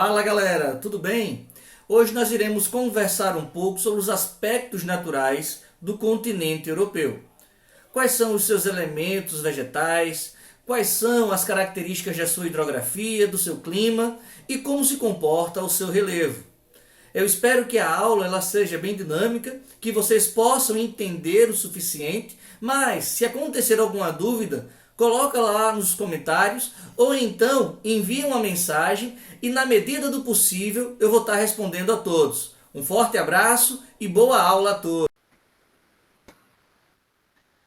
Fala galera, tudo bem? Hoje nós iremos conversar um pouco sobre os aspectos naturais do continente europeu. Quais são os seus elementos vegetais, quais são as características da sua hidrografia, do seu clima e como se comporta o seu relevo. Eu espero que a aula ela seja bem dinâmica, que vocês possam entender o suficiente, mas se acontecer alguma dúvida, coloca lá nos comentários ou então envia uma mensagem e na medida do possível eu vou estar respondendo a todos. Um forte abraço e boa aula a todos.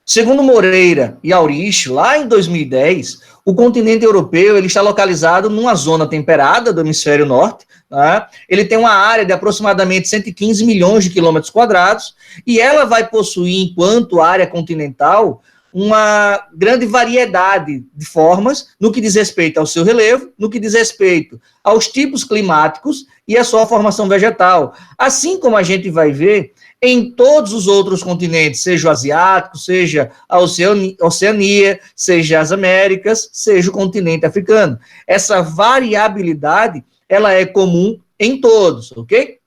Segundo Moreira e Aurich, lá em 2010, o continente europeu ele está localizado numa zona temperada do hemisfério norte. Né? Ele tem uma área de aproximadamente 115 milhões de quilômetros quadrados e ela vai possuir, enquanto área continental, uma grande variedade de formas no que diz respeito ao seu relevo, no que diz respeito aos tipos climáticos e à sua formação vegetal. Assim como a gente vai ver em todos os outros continentes, seja o asiático, seja a Oceania, seja as Américas, seja o continente africano. Essa variabilidade, ela é comum em todos, ok?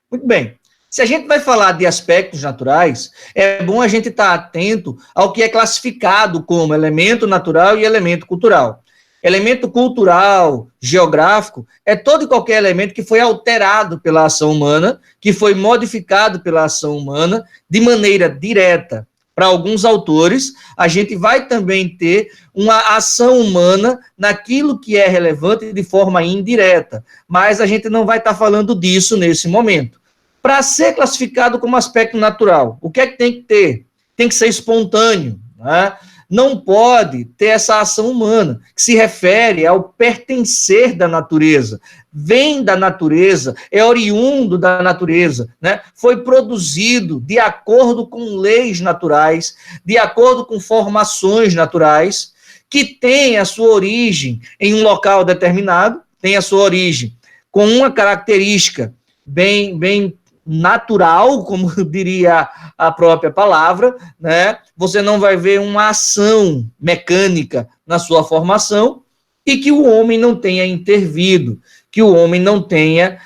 Muito bem. Se a gente vai falar de aspectos naturais, é bom a gente estar atento ao que é classificado como elemento natural e elemento cultural. Elemento cultural, geográfico, é todo e qualquer elemento que foi alterado pela ação humana, que foi modificado pela ação humana de maneira direta. Para alguns autores, a gente vai também ter uma ação humana naquilo que é relevante de forma indireta, mas a gente não vai estar falando disso nesse momento. Para ser classificado como aspecto natural, o que é que tem que ter? Tem que ser espontâneo, né? Não pode ter essa ação humana, que se refere ao pertencer da natureza, vem da natureza, é oriundo da natureza, né? Foi produzido de acordo com leis naturais, de acordo com formações naturais, que tem a sua origem em um local determinado, tem a sua origem com uma característica bem natural, como diria a própria palavra, né? Você não vai ver uma ação mecânica na sua formação e que o homem não tenha intervido, que o homem não tenha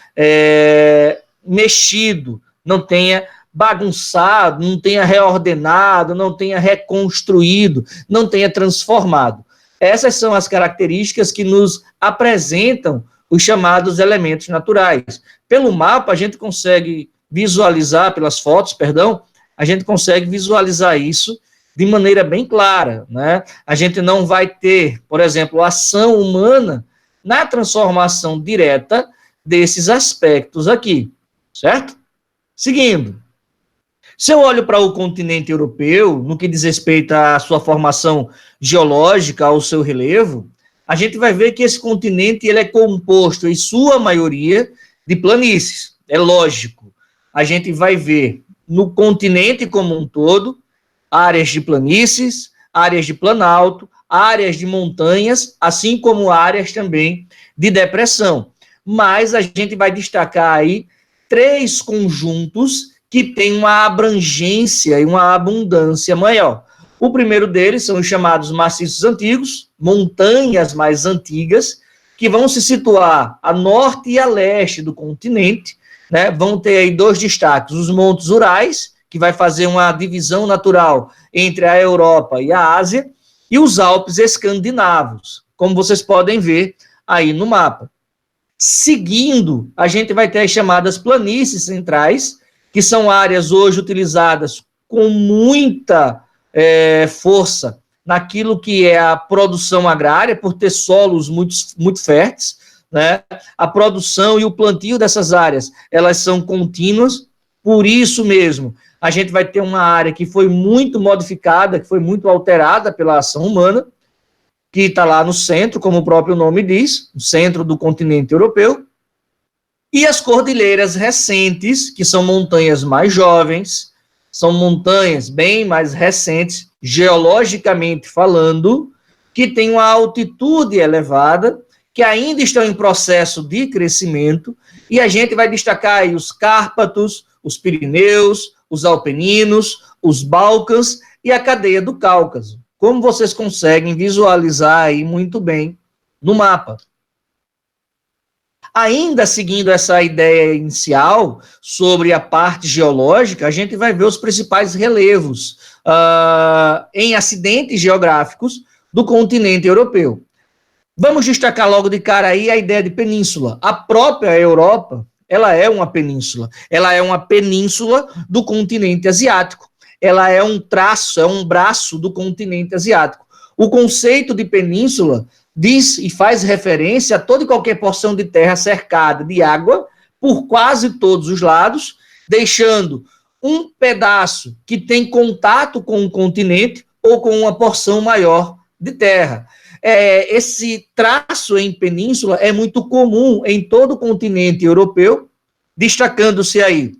mexido, não tenha bagunçado, não tenha reordenado, não tenha reconstruído, não tenha transformado. Essas são as características que nos apresentam os chamados elementos naturais. Pelo mapa, a gente consegue visualizar, pelas fotos, perdão, a gente consegue visualizar isso de maneira bem clara, né? A gente não vai ter, por exemplo, ação humana na transformação direta desses aspectos aqui, certo? Seguindo, se eu olho para o continente europeu, no que diz respeito à sua formação geológica, ao seu relevo, a gente vai ver que esse continente ele é composto, em sua maioria, de planícies. É lógico. A gente vai ver no continente como um todo áreas de planícies, áreas de planalto, áreas de montanhas, assim como áreas também de depressão. Mas a gente vai destacar aí 3 conjuntos que têm uma abrangência e uma abundância maior. O primeiro deles são os chamados maciços antigos, montanhas mais antigas, que vão se situar a norte e a leste do continente, né? Vão ter aí 2 destaques, os Montes Urais, que vai fazer uma divisão natural entre a Europa e a Ásia, e os Alpes escandinavos, como vocês podem ver aí no mapa. Seguindo, a gente vai ter as chamadas planícies centrais, que são áreas hoje utilizadas com muita força naquilo que é a produção agrária, por ter solos muito férteis, né? A produção e o plantio dessas áreas, elas são contínuas, por isso mesmo, a gente vai ter uma área que foi muito modificada, que foi muito alterada pela ação humana, que está lá no centro, como o próprio nome diz, no centro do continente europeu, e as cordilheiras recentes, que são montanhas mais jovens, são montanhas bem mais recentes, geologicamente falando, que têm uma altitude elevada, que ainda estão em processo de crescimento, e a gente vai destacar aí os Cárpatos, os Pirineus, os Apeninos, os Balcãs e a cadeia do Cáucaso, como vocês conseguem visualizar aí muito bem no mapa. Ainda seguindo essa ideia inicial sobre a parte geológica, a gente vai ver os principais relevos em acidentes geográficos do continente europeu. Vamos destacar logo de cara aí a ideia de península. A própria Europa, ela é uma península. Ela é uma península do continente asiático. Ela é um traço, é um braço do continente asiático. O conceito de península diz e faz referência a toda e qualquer porção de terra cercada de água por quase todos os lados, deixando um pedaço que tem contato com o continente ou com uma porção maior de terra. Esse traço em península é muito comum em todo o continente europeu, destacando-se aí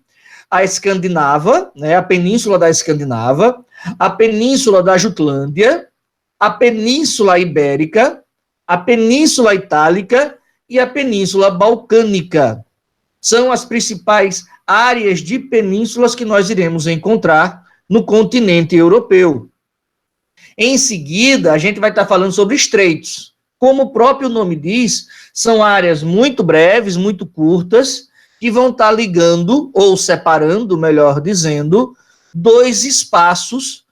a Escandinava, né, a Península da Escandinava, a Península da Jutlândia, a Península Ibérica, a Península Itálica e a Península Balcânica. São as principais áreas de penínsulas que nós iremos encontrar no continente europeu. Em seguida, a gente vai estar falando sobre estreitos. Como o próprio nome diz, são áreas muito breves, muito curtas, que vão estar ligando, ou separando, melhor dizendo, dois espaços,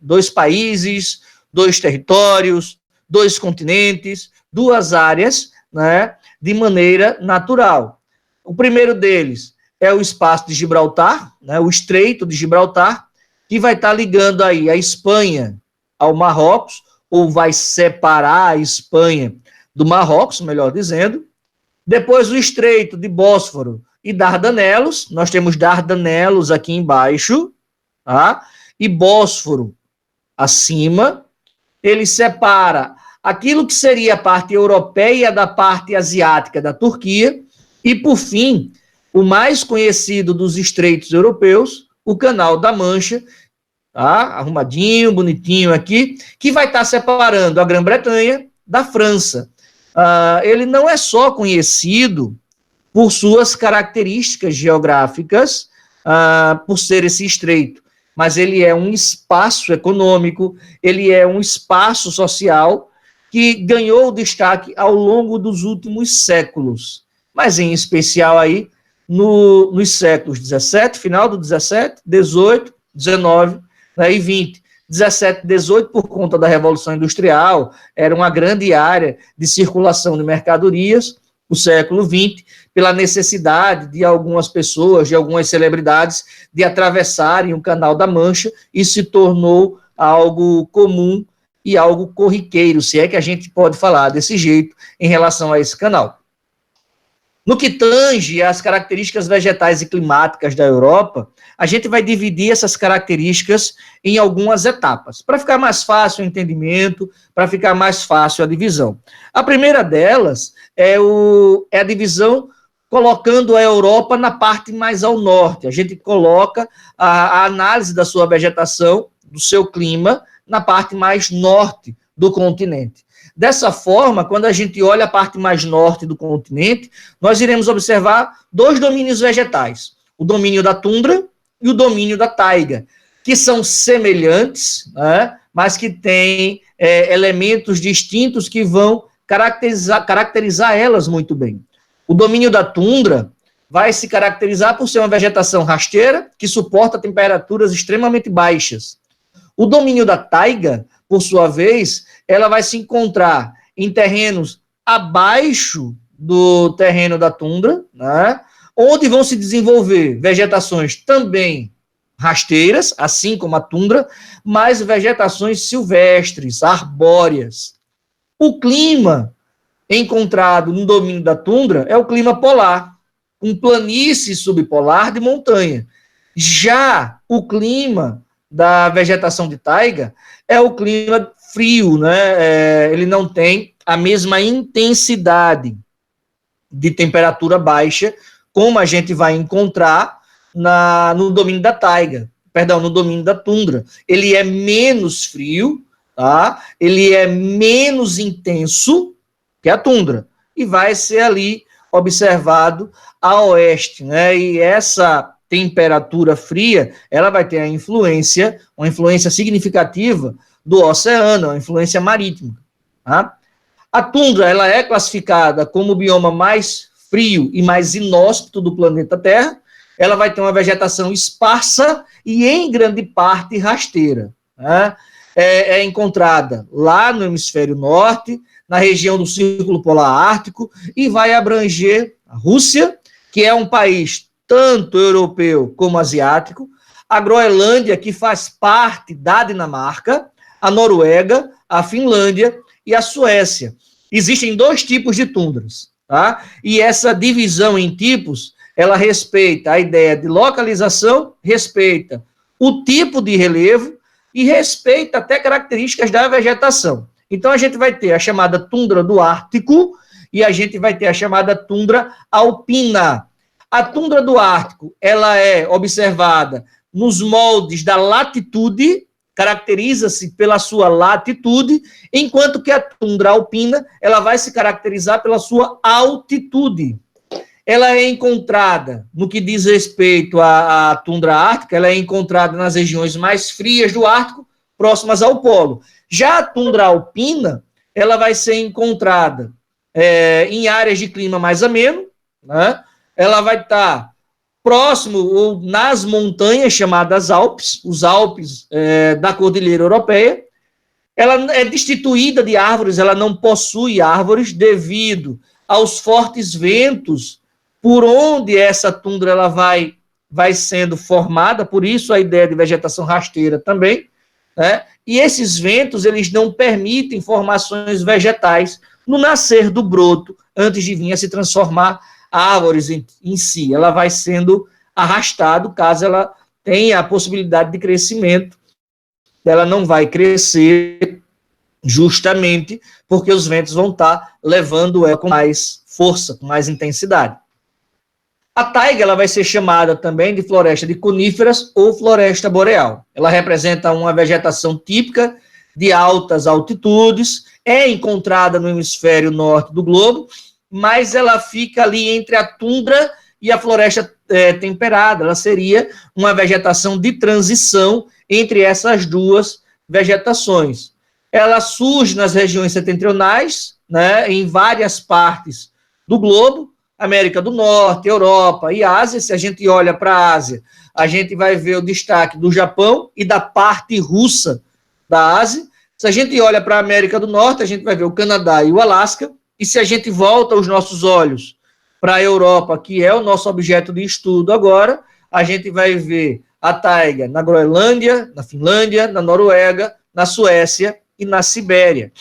dois países, dois territórios, dois continentes, duas áreas, né, de maneira natural. O primeiro deles é o espaço de Gibraltar, né, o Estreito de Gibraltar, que vai estar ligando aí a Espanha ao Marrocos, ou vai separar a Espanha do Marrocos, melhor dizendo. Depois o Estreito de Bósforo e Dardanelos, nós temos Dardanelos aqui embaixo, tá? E Bósforo acima. Ele separa aquilo que seria a parte europeia da parte asiática da Turquia, e, por fim, o mais conhecido dos estreitos europeus, o Canal da Mancha, tá? Arrumadinho, bonitinho aqui, que vai estar separando a Grã-Bretanha da França. Ele não é só conhecido por suas características geográficas, por ser esse estreito, mas ele é um espaço econômico, ele é um espaço social que ganhou destaque ao longo dos últimos séculos, mas em especial aí nos séculos 17, final do 17, 18, 19, né, e 20. 17 e 18, por conta da Revolução Industrial, era uma grande área de circulação de mercadorias. O século 20, pela necessidade de algumas pessoas, de algumas celebridades, de atravessarem o Canal da Mancha, e se tornou algo comum e algo corriqueiro, se é que a gente pode falar desse jeito em relação a esse canal. No que tange às características vegetais e climáticas da Europa, a gente vai dividir essas características em algumas etapas, para ficar mais fácil o entendimento, para ficar mais fácil a divisão. A primeira delas é a divisão colocando a Europa na parte mais ao norte. A gente coloca a análise da sua vegetação, do seu clima, na parte mais norte do continente. Dessa forma, quando a gente olha a parte mais norte do continente, nós iremos observar dois domínios vegetais, o domínio da tundra e o domínio da taiga, que são semelhantes, né, mas que têm elementos distintos que vão caracterizar elas muito bem. O domínio da tundra vai se caracterizar por ser uma vegetação rasteira, que suporta temperaturas extremamente baixas. O domínio da taiga, por sua vez, ela vai se encontrar em terrenos abaixo do terreno da tundra, né, onde vão se desenvolver vegetações também rasteiras, assim como a tundra, mas vegetações silvestres, arbóreas. O clima encontrado no domínio da tundra é o clima polar, com planície subpolar de montanha. Já o clima da vegetação de taiga é o clima frio, né? Ele não tem a mesma intensidade de temperatura baixa como a gente vai encontrar no domínio da taiga, no domínio da tundra. Ele é menos frio, tá? Ele é menos intenso que a tundra, e vai ser ali observado a oeste, né? E essa temperatura fria, ela vai ter uma influência significativa do oceano, uma influência marítima, tá? A tundra ela é classificada como o bioma mais frio e mais inóspito do planeta Terra. Ela vai ter uma vegetação esparsa e, em grande parte, rasteira. Né? É encontrada lá no hemisfério norte, na região do Círculo Polar Ártico, e vai abranger a Rússia, que é um país tanto europeu como asiático, a Groenlândia, que faz parte da Dinamarca, a Noruega, a Finlândia e a Suécia. Existem 2 tipos de tundras, tá? E essa divisão em tipos, ela respeita a ideia de localização, respeita o tipo de relevo e respeita até características da vegetação. Então, a gente vai ter a chamada tundra do Ártico e a gente vai ter a chamada tundra alpina. A tundra do Ártico, ela é observada nos moldes da latitude, caracteriza-se pela sua latitude, enquanto que a tundra alpina, ela vai se caracterizar pela sua altitude. Ela é encontrada, no que diz respeito à tundra ártica, ela é encontrada nas regiões mais frias do Ártico, próximas ao polo. Já a tundra alpina, ela vai ser encontrada em áreas de clima mais ameno, né? Ela vai estar próximo ou nas montanhas chamadas Alpes, os Alpes da Cordilheira Europeia. Ela é destituída de árvores, ela não possui árvores devido aos fortes ventos por onde essa tundra ela vai sendo formada, por isso a ideia de vegetação rasteira também, né? E esses ventos, eles não permitem formações vegetais no nascer do broto, antes de vir a se transformar árvores em si. Ela vai sendo arrastada, caso ela tenha a possibilidade de crescimento. Ela não vai crescer justamente porque os ventos vão estar levando ela com mais força, com mais intensidade. A taiga ela vai ser chamada também de floresta de coníferas ou floresta boreal. Ela representa uma vegetação típica de altas altitudes, é encontrada no hemisfério norte do globo, mas ela fica ali entre a tundra e a floresta temperada. Ela seria uma vegetação de transição entre essas 2 vegetações. Ela surge nas regiões setentrionais, né, em várias partes do globo, América do Norte, Europa e Ásia. Se a gente olha para a Ásia, a gente vai ver o destaque do Japão e da parte russa da Ásia. Se a gente olha para a América do Norte, a gente vai ver o Canadá e o Alasca. E se a gente volta os nossos olhos para a Europa, que é o nosso objeto de estudo agora, a gente vai ver a taiga na Groenlândia, na Finlândia, na Noruega, na Suécia e na Sibéria.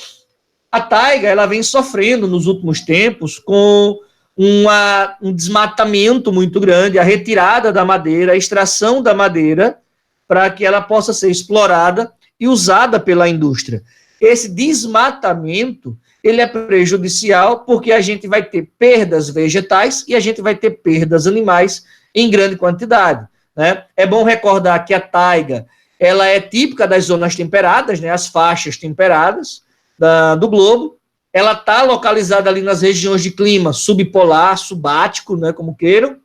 A taiga ela vem sofrendo nos últimos tempos com um desmatamento muito grande, a retirada da madeira, a extração da madeira, para que ela possa ser explorada e usada pela indústria. Esse desmatamento, ele é prejudicial porque a gente vai ter perdas vegetais e a gente vai ter perdas animais em grande quantidade, né? É bom recordar que a taiga, ela é típica das zonas temperadas, né, as faixas temperadas do globo. Ela está localizada ali nas regiões de clima subpolar, subártico, né, como queiram,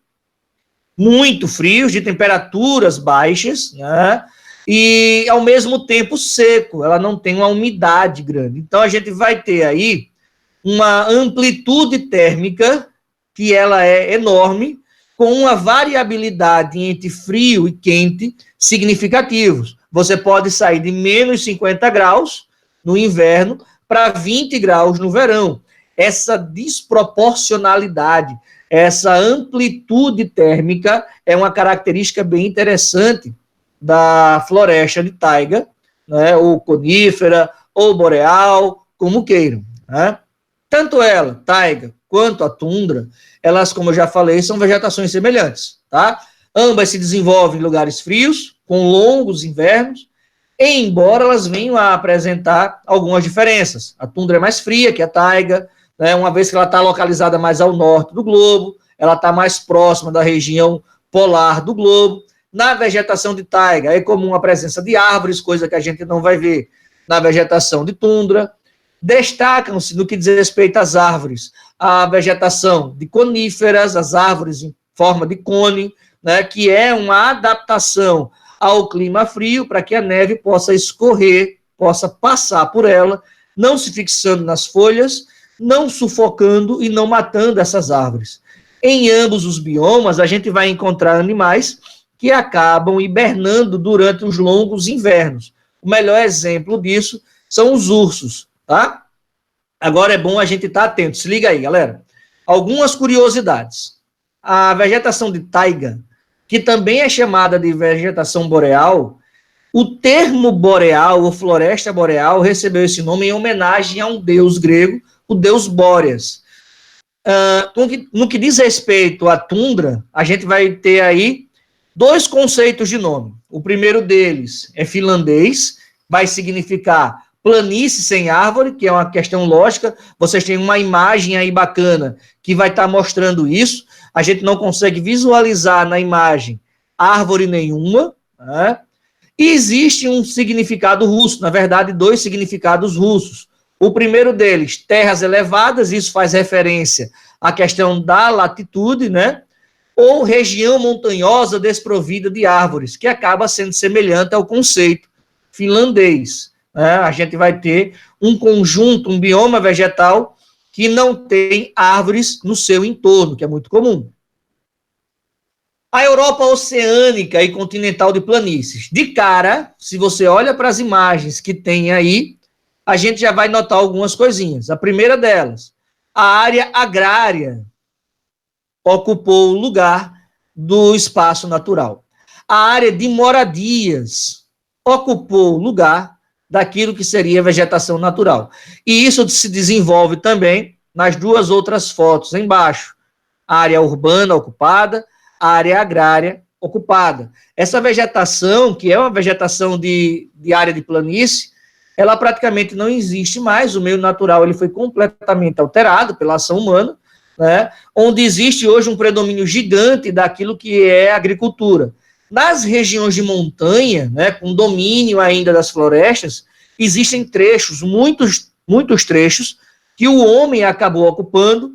muito frios, de temperaturas baixas, né, e ao mesmo tempo seco, ela não tem uma umidade grande. Então a gente vai ter aí uma amplitude térmica que ela é enorme, com uma variabilidade entre frio e quente significativos. Você pode sair de menos 50 graus no inverno para 20 graus no verão. Essa desproporcionalidade, essa amplitude térmica é uma característica bem interessante da floresta de taiga, né, ou conífera, ou boreal, como queiram, né? Tanto ela, taiga, quanto a tundra, elas, como eu já falei, são vegetações semelhantes, tá? Ambas se desenvolvem em lugares frios, com longos invernos, embora elas venham a apresentar algumas diferenças. A tundra é mais fria que a taiga, né, uma vez que ela está localizada mais ao norte do globo, ela está mais próxima da região polar do globo. Na vegetação de taiga é comum a presença de árvores, coisa que a gente não vai ver na vegetação de tundra. Destacam-se, no que diz respeito às árvores, a vegetação de coníferas, as árvores em forma de cone, né, que é uma adaptação ao clima frio para que a neve possa escorrer, possa passar por ela não se fixando nas folhas, não sufocando e não matando essas árvores. Em ambos os biomas, a gente vai encontrar animais que acabam hibernando durante os longos invernos. O melhor exemplo disso são os ursos, tá? Agora é bom a gente estar atento. Se liga aí, galera. Algumas curiosidades. A vegetação de taiga, que também é chamada de vegetação boreal, o termo boreal, ou floresta boreal, recebeu esse nome em homenagem a um deus grego, o deus Bóreas. No que diz respeito à tundra, a gente vai ter aí dois conceitos de nome. O primeiro deles é finlandês, vai significar planície sem árvore, que é uma questão lógica. Vocês têm uma imagem aí bacana que vai estar mostrando isso. A gente não consegue visualizar na imagem árvore nenhuma, né? E existe um significado russo, na verdade, dois significados russos. O primeiro deles, terras elevadas, isso faz referência à questão da latitude, né? Ou região montanhosa desprovida de árvores, que acaba sendo semelhante ao conceito finlandês, né? A gente vai ter um conjunto, um bioma vegetal que não tem árvores no seu entorno, que é muito comum. A Europa oceânica e continental de planícies. De cara, se você olha para as imagens que tem aí, a gente já vai notar algumas coisinhas. A primeira delas, a área agrária ocupou o lugar do espaço natural. A área de moradias ocupou o lugar daquilo que seria vegetação natural. E isso se desenvolve também nas duas outras fotos embaixo. A área urbana ocupada, a área agrária ocupada. Essa vegetação, que é uma vegetação de área de planície, ela praticamente não existe mais. O meio natural ele foi completamente alterado pela ação humana, né? Onde existe hoje um predomínio gigante daquilo que é agricultura. Nas regiões de montanha, né, com domínio ainda das florestas, existem trechos, muitos trechos, que o homem acabou ocupando,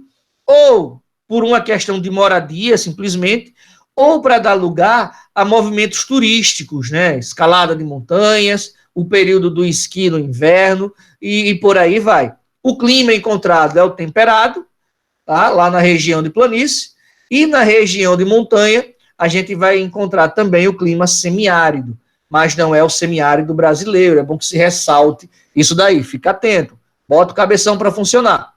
ou por uma questão de moradia, simplesmente, ou para dar lugar a movimentos turísticos, né? Escalada de montanhas, o período do esqui no inverno, e por aí vai. O clima encontrado é o temperado, tá? Lá na região de planície, e na região de montanha, a gente vai encontrar também o clima semiárido, mas não é o semiárido brasileiro, é bom que se ressalte isso daí, fica atento, bota o cabeção para funcionar.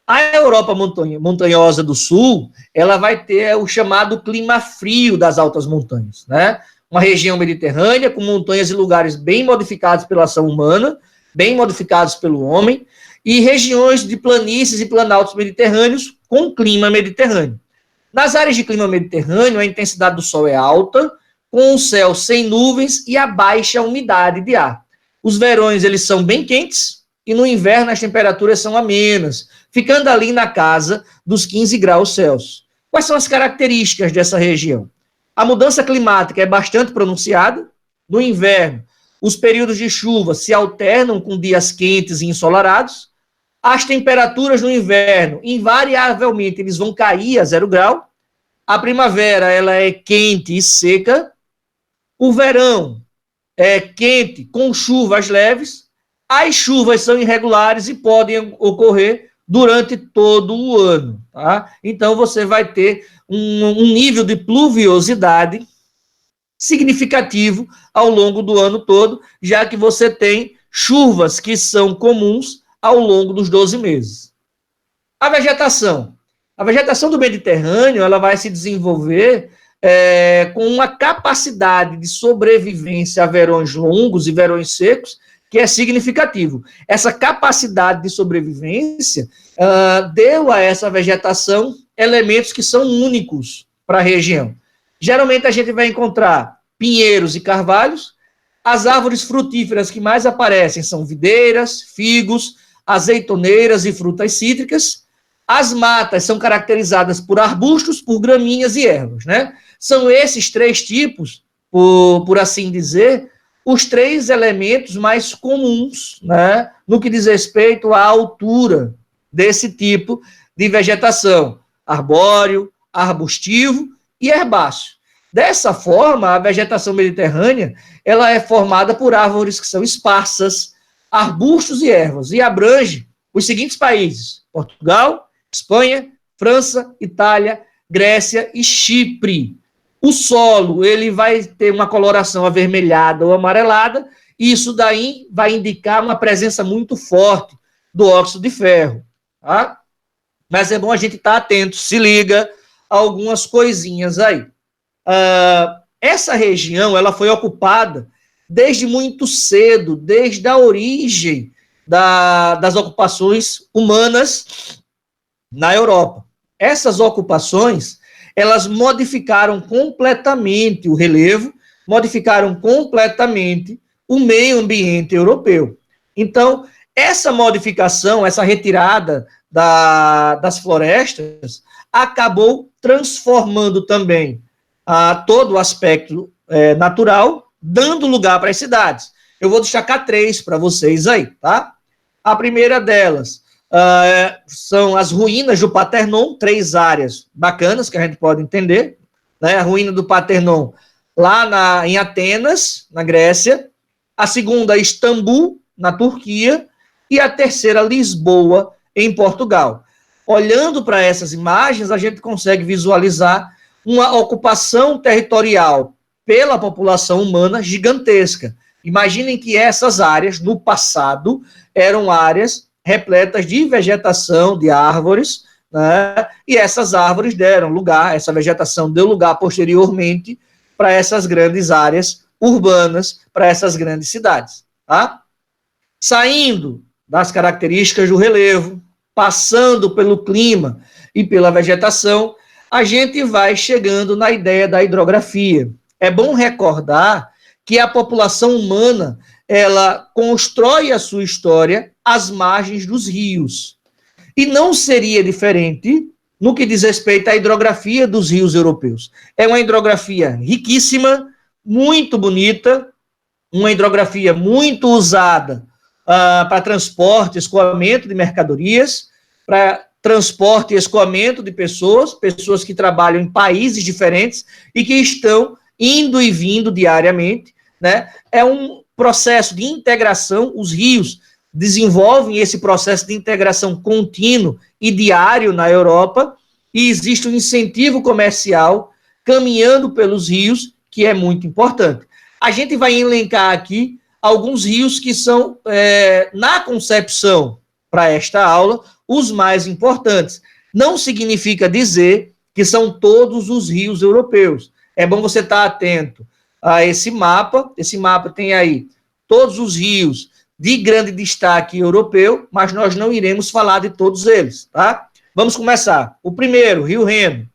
A Europa montanhosa do sul, ela vai ter o chamado clima frio das altas montanhas, né? Uma região mediterrânea com montanhas e lugares bem modificados pela ação humana, bem modificados pelo homem, e regiões de planícies e planaltos mediterrâneos com clima mediterrâneo. Nas áreas de clima mediterrâneo, a intensidade do sol é alta, com o céu sem nuvens e a baixa umidade de ar. Os verões, eles são bem quentes, e no inverno as temperaturas são amenas, ficando ali na casa dos 15 graus Celsius. Quais são as características dessa região? A mudança climática é bastante pronunciada. No inverno, os períodos de chuva se alternam com dias quentes e ensolarados. As temperaturas no inverno, invariavelmente, eles vão cair a 0 grau. A primavera, ela é quente e seca. O verão é quente com chuvas leves. As chuvas são irregulares e podem ocorrer durante todo o ano, tá? Então, você vai ter um nível de pluviosidade significativo ao longo do ano todo, já que você tem chuvas que são comuns ao longo dos 12 meses. A vegetação do Mediterrâneo, ela vai se desenvolver com uma capacidade de sobrevivência a verões longos e verões secos, que é significativo. Essa capacidade de sobrevivência deu a essa vegetação elementos que são únicos para a região. Geralmente a gente vai encontrar pinheiros e carvalhos. As árvores frutíferas que mais aparecem são videiras, figos, azeitoneiras e frutas cítricas. As matas são caracterizadas por arbustos, por gramíneas e ervas, né? São esses três tipos, por assim dizer, os três elementos mais comuns, né, no que diz respeito à altura desse tipo de vegetação: arbóreo, arbustivo e herbáceo. Dessa forma, a vegetação mediterrânea ela é formada por árvores que são esparsas, arbustos e ervas, e abrange os seguintes países: Portugal, Espanha, França, Itália, Grécia e Chipre. O solo, ele vai ter uma coloração avermelhada ou amarelada, e isso daí vai indicar uma presença muito forte do óxido de ferro, tá? Mas é bom a gente estar atento, se liga a algumas coisinhas aí. Essa região, ela foi ocupada desde muito cedo, desde a origem das ocupações humanas na Europa. Essas ocupações, elas modificaram completamente o relevo, modificaram completamente o meio ambiente europeu. Então, essa modificação, essa retirada das florestas, acabou transformando também todo o aspecto natural, dando lugar para as cidades. Eu vou destacar 3 para vocês aí, tá? A primeira delas são as ruínas do Partenon, 3 áreas bacanas que a gente pode entender, né? A ruína do Partenon lá em Atenas, na Grécia. A segunda, Istambul, na Turquia. E a terceira, Lisboa, em Portugal. Olhando para essas imagens, a gente consegue visualizar uma ocupação territorial pela população humana gigantesca. Imaginem que essas áreas, no passado, eram áreas repletas de vegetação, de árvores, né? E essas árvores deram lugar, essa vegetação deu lugar posteriormente para essas grandes áreas urbanas, para essas grandes cidades, tá? Saindo das características do relevo, passando pelo clima e pela vegetação, a gente vai chegando na ideia da hidrografia. É bom recordar que a população humana, ela constrói a sua história às margens dos rios. E não seria diferente no que diz respeito à hidrografia dos rios europeus. É uma hidrografia riquíssima, muito bonita, uma hidrografia muito usada para transporte, escoamento de mercadorias, para transporte e escoamento de pessoas que trabalham em países diferentes e que estão indo e vindo diariamente, né? É um processo de integração, os rios desenvolvem esse processo de integração contínuo e diário na Europa, e existe um incentivo comercial caminhando pelos rios, que é muito importante. A gente vai elencar aqui alguns rios que são, na concepção para esta aula, os mais importantes. Não significa dizer que são todos os rios europeus. É bom você estar atento a esse mapa. Esse mapa tem aí todos os rios de grande destaque europeu, mas nós não iremos falar de todos eles, tá? Vamos começar. O primeiro, Rio Reno,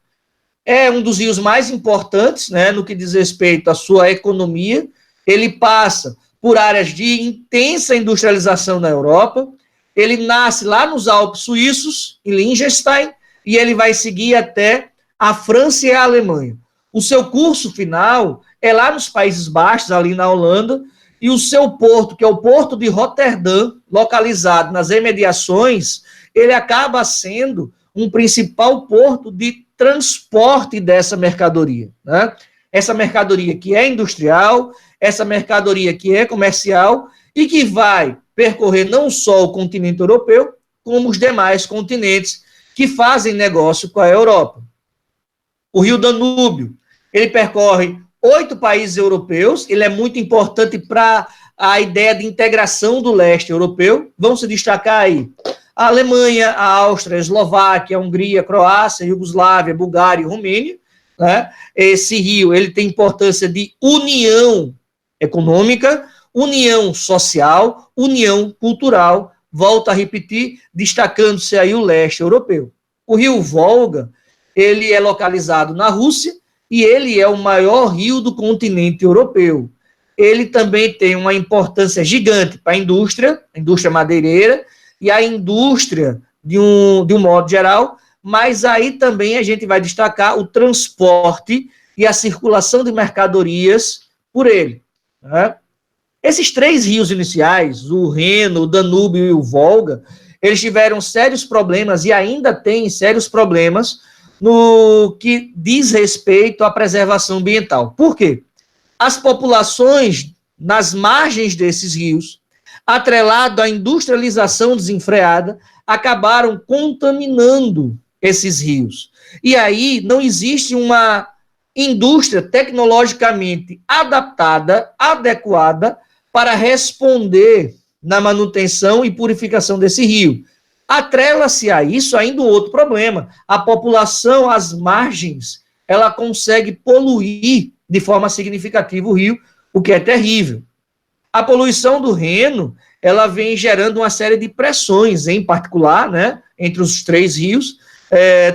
é um dos rios mais importantes, né, no que diz respeito à sua economia. Ele passa por áreas de intensa industrialização na Europa. Ele nasce lá nos Alpes suíços, em Liechtenstein, e ele vai seguir até a França e a Alemanha. O seu curso final é lá nos Países Baixos, ali na Holanda, e o seu porto, que é o porto de Roterdã, localizado nas imediações, ele acaba sendo um principal porto de transporte dessa mercadoria, né? Essa mercadoria que é industrial, essa mercadoria que é comercial e que vai percorrer não só o continente europeu, como os demais continentes que fazem negócio com a Europa. O Rio Danúbio, ele percorre 8 países europeus, ele é muito importante para a ideia de integração do leste europeu. Vão se destacar aí a Alemanha, a Áustria, a Eslováquia, a Hungria, a Croácia, a Iugoslávia, a Bulgária e a Romênia, né? Esse rio, ele tem importância de união econômica, união social, união cultural, volto a repetir, destacando-se aí o leste europeu. O rio Volga, ele é localizado na Rússia e ele é o maior rio do continente europeu. Ele também tem uma importância gigante para a indústria madeireira e a indústria de um modo geral, mas aí também a gente vai destacar o transporte e a circulação de mercadorias por ele, né? Esses 3 rios iniciais, o Reno, o Danúbio e o Volga, eles tiveram sérios problemas e ainda têm sérios problemas no que diz respeito à preservação ambiental. Por quê? As populações nas margens desses rios, atrelado à industrialização desenfreada, acabaram contaminando esses rios. E aí não existe uma indústria tecnologicamente adaptada, adequada, para responder na manutenção e purificação desse rio. Atrela-se a isso ainda um outro problema. A população, às margens, ela consegue poluir de forma significativa o rio, o que é terrível. A poluição do Reno, ela vem gerando uma série de pressões, em particular, né, entre os três rios,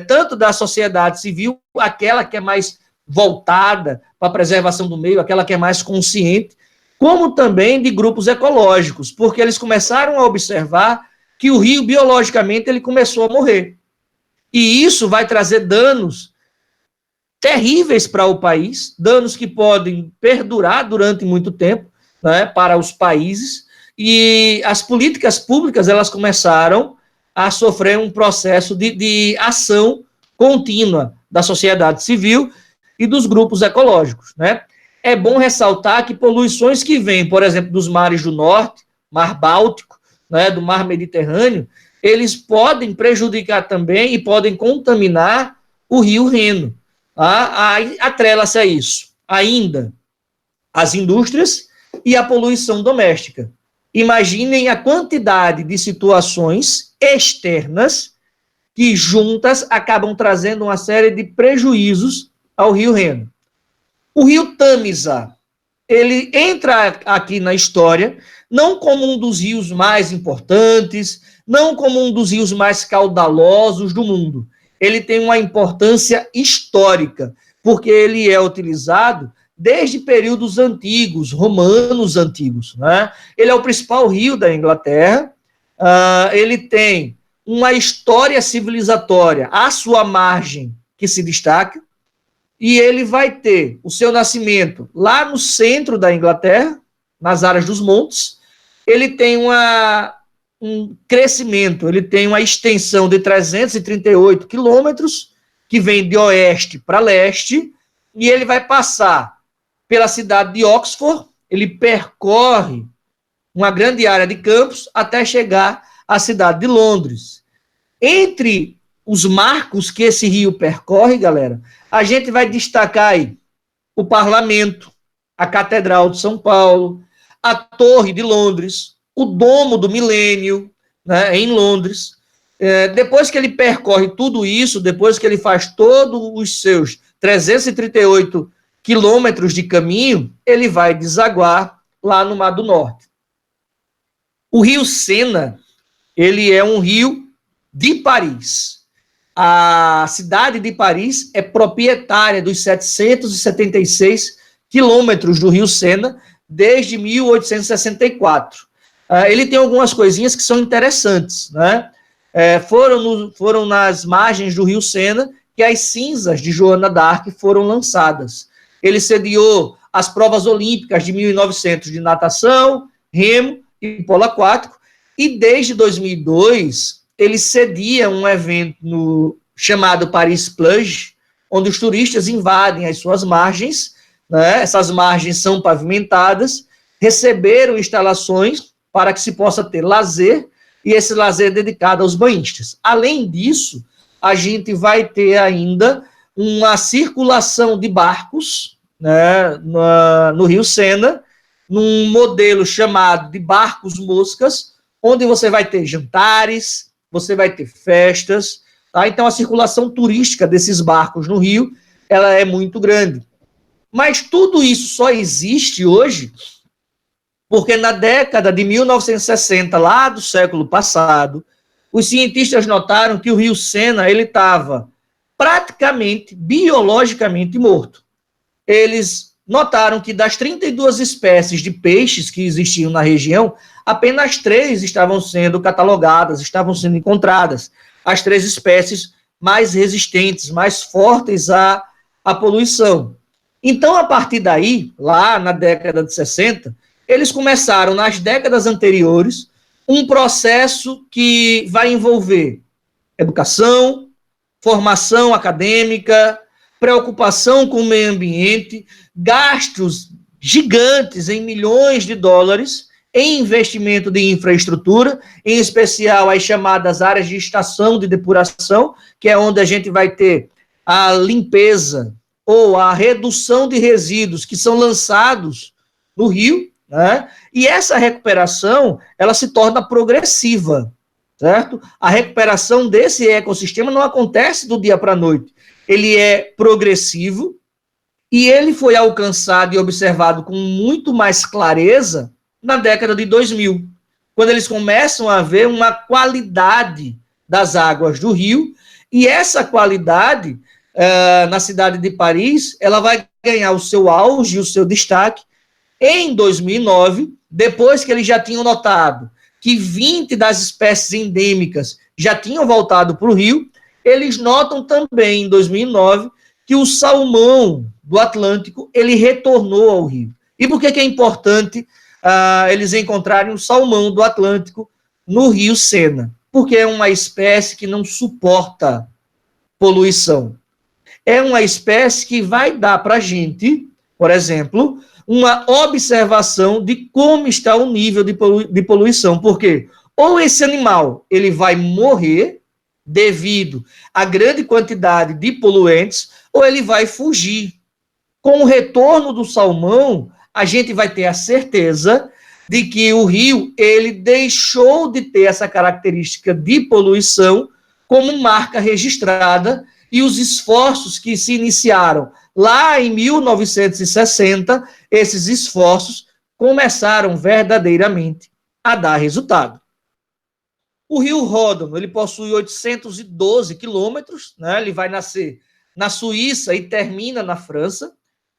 tanto da sociedade civil, aquela que é mais voltada para a preservação do meio, aquela que é mais consciente, como também de grupos ecológicos, porque eles começaram a observar que o rio, biologicamente, ele começou a morrer. E isso vai trazer danos terríveis para o país, danos que podem perdurar durante muito tempo, né, para os países, e as políticas públicas, elas começaram a sofrer um processo de ação contínua da sociedade civil e dos grupos ecológicos, né? É bom ressaltar que poluições que vêm, por exemplo, dos mares do norte, mar Báltico, né, do mar Mediterrâneo, eles podem prejudicar também e podem contaminar o rio Reno. Atrela-se a isso ainda as indústrias e a poluição doméstica. Imaginem a quantidade de situações externas que juntas acabam trazendo uma série de prejuízos ao rio Reno. O rio Tamisa, ele entra aqui na história não como um dos rios mais importantes, não como um dos rios mais caudalosos do mundo. Ele tem uma importância histórica, porque ele é utilizado desde períodos antigos, romanos antigos, né? Ele é o principal rio da Inglaterra, ele tem uma história civilizatória à sua margem que se destaca, e ele vai ter o seu nascimento lá no centro da Inglaterra, nas áreas dos montes. Ele tem um crescimento, ele tem uma extensão de 338 quilômetros, que vem de oeste para leste, e ele vai passar pela cidade de Oxford, ele percorre uma grande área de campos até chegar à cidade de Londres. Entre os marcos que esse rio percorre, galera, a gente vai destacar aí o Parlamento, a Catedral de São Paulo, a Torre de Londres, o Domo do Milênio, né, em Londres. Depois que ele percorre tudo isso, depois que ele faz todos os seus 338 quilômetros de caminho, ele vai desaguar lá no Mar do Norte. O rio Sena, ele é um rio de Paris. A cidade de Paris é proprietária dos 776 quilômetros do rio Sena desde 1864. Ele tem algumas coisinhas que são interessantes, né? Foram nas margens do rio Sena que as cinzas de Joana d'Arc foram lançadas. Ele sediou as provas olímpicas de 1900 de natação, remo e polo aquático, e desde 2002 ele cedia um evento chamado Paris Plage, onde os turistas invadem as suas margens, né? Essas margens são pavimentadas, receberam instalações para que se possa ter lazer, e esse lazer dedicado aos banhistas. Além disso, a gente vai ter ainda uma circulação de barcos, né, no Rio Sena, num modelo chamado de barcos moscas, onde você vai ter jantares, você vai ter festas, tá? Então a circulação turística desses barcos no rio, ela é muito grande. Mas tudo isso só existe hoje porque na década de 1960, lá do século passado, os cientistas notaram que o rio Sena ele estava praticamente biologicamente morto. Eles notaram que das 32 espécies de peixes que existiam na região, apenas 3 estavam sendo catalogadas, estavam sendo encontradas. As 3 espécies mais resistentes, mais fortes à poluição. Então, a partir daí, lá na década de 60, eles começaram, nas décadas anteriores, um processo que vai envolver educação, formação acadêmica, preocupação com o meio ambiente, gastos gigantes em milhões de dólares em investimento de infraestrutura, em especial as chamadas áreas de estação de depuração, que é onde a gente vai ter a limpeza ou a redução de resíduos que são lançados no rio, né? E essa recuperação, ela se torna progressiva, certo? A recuperação desse ecossistema não acontece do dia para a noite. Ele é progressivo e ele foi alcançado e observado com muito mais clareza na década de 2000, quando eles começam a ver uma qualidade das águas do rio, e essa qualidade, na cidade de Paris, ela vai ganhar o seu auge, o seu destaque, em 2009, depois que eles já tinham notado que 20 das espécies endêmicas já tinham voltado para o rio, eles notam também, em 2009, que o salmão do Atlântico, ele retornou ao rio. E por que é importante eles encontrarem o salmão do Atlântico no rio Sena? Porque é uma espécie que não suporta poluição. É uma espécie que vai dar para a gente, por exemplo, uma observação de como está o nível de poluição. Por quê? Ou esse animal ele vai morrer devido à grande quantidade de poluentes, ou ele vai fugir. Com o retorno do salmão, a gente vai ter a certeza de que o rio ele deixou de ter essa característica de poluição como marca registrada, e os esforços que se iniciaram lá em 1960, esses esforços começaram verdadeiramente a dar resultado. O rio Ródano, ele possui 812 quilômetros, né? Ele vai nascer na Suíça e termina na França.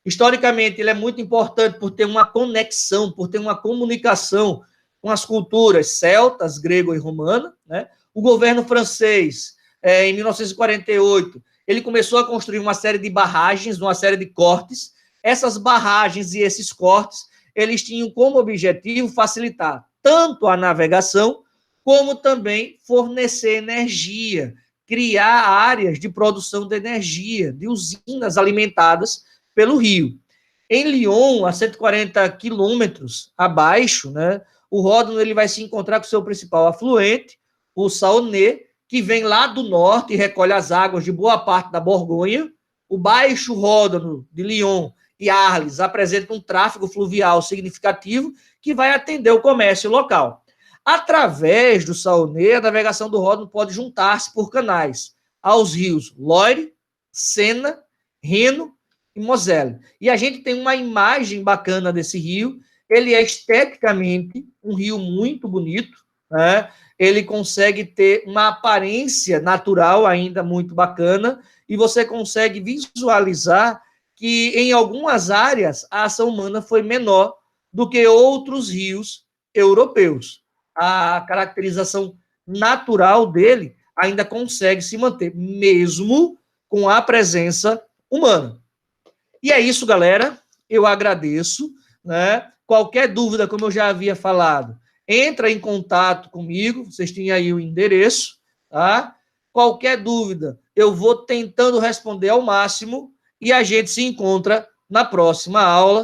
Historicamente, ele é muito importante por ter uma conexão, por ter uma comunicação com as culturas celtas, grego e romana, né? O governo francês, em 1948, ele começou a construir uma série de barragens, uma série de cortes. Essas barragens e esses cortes, eles tinham como objetivo facilitar tanto a navegação, como também fornecer energia, criar áreas de produção de energia, de usinas alimentadas pelo rio. Em Lyon, a 140 quilômetros abaixo, né, o Ródano ele vai se encontrar com o seu principal afluente, o Saône, que vem lá do norte e recolhe as águas de boa parte da Borgonha. O Baixo Ródano de Lyon e Arles apresentam um tráfego fluvial significativo que vai atender o comércio local. Através do Saône, a navegação do Ródano pode juntar-se por canais aos rios Loire, Sena, Reno e Moselle. E a gente tem uma imagem bacana desse rio. Ele é esteticamente um rio muito bonito, né? Ele consegue ter uma aparência natural ainda muito bacana, e você consegue visualizar que em algumas áreas a ação humana foi menor do que outros rios europeus. A caracterização natural dele ainda consegue se manter, mesmo com a presença humana. E é isso, galera. Eu agradeço, né? Qualquer dúvida, como eu já havia falado, entra em contato comigo, vocês têm aí o endereço, tá? Qualquer dúvida, eu vou tentando responder ao máximo, e a gente se encontra na próxima aula.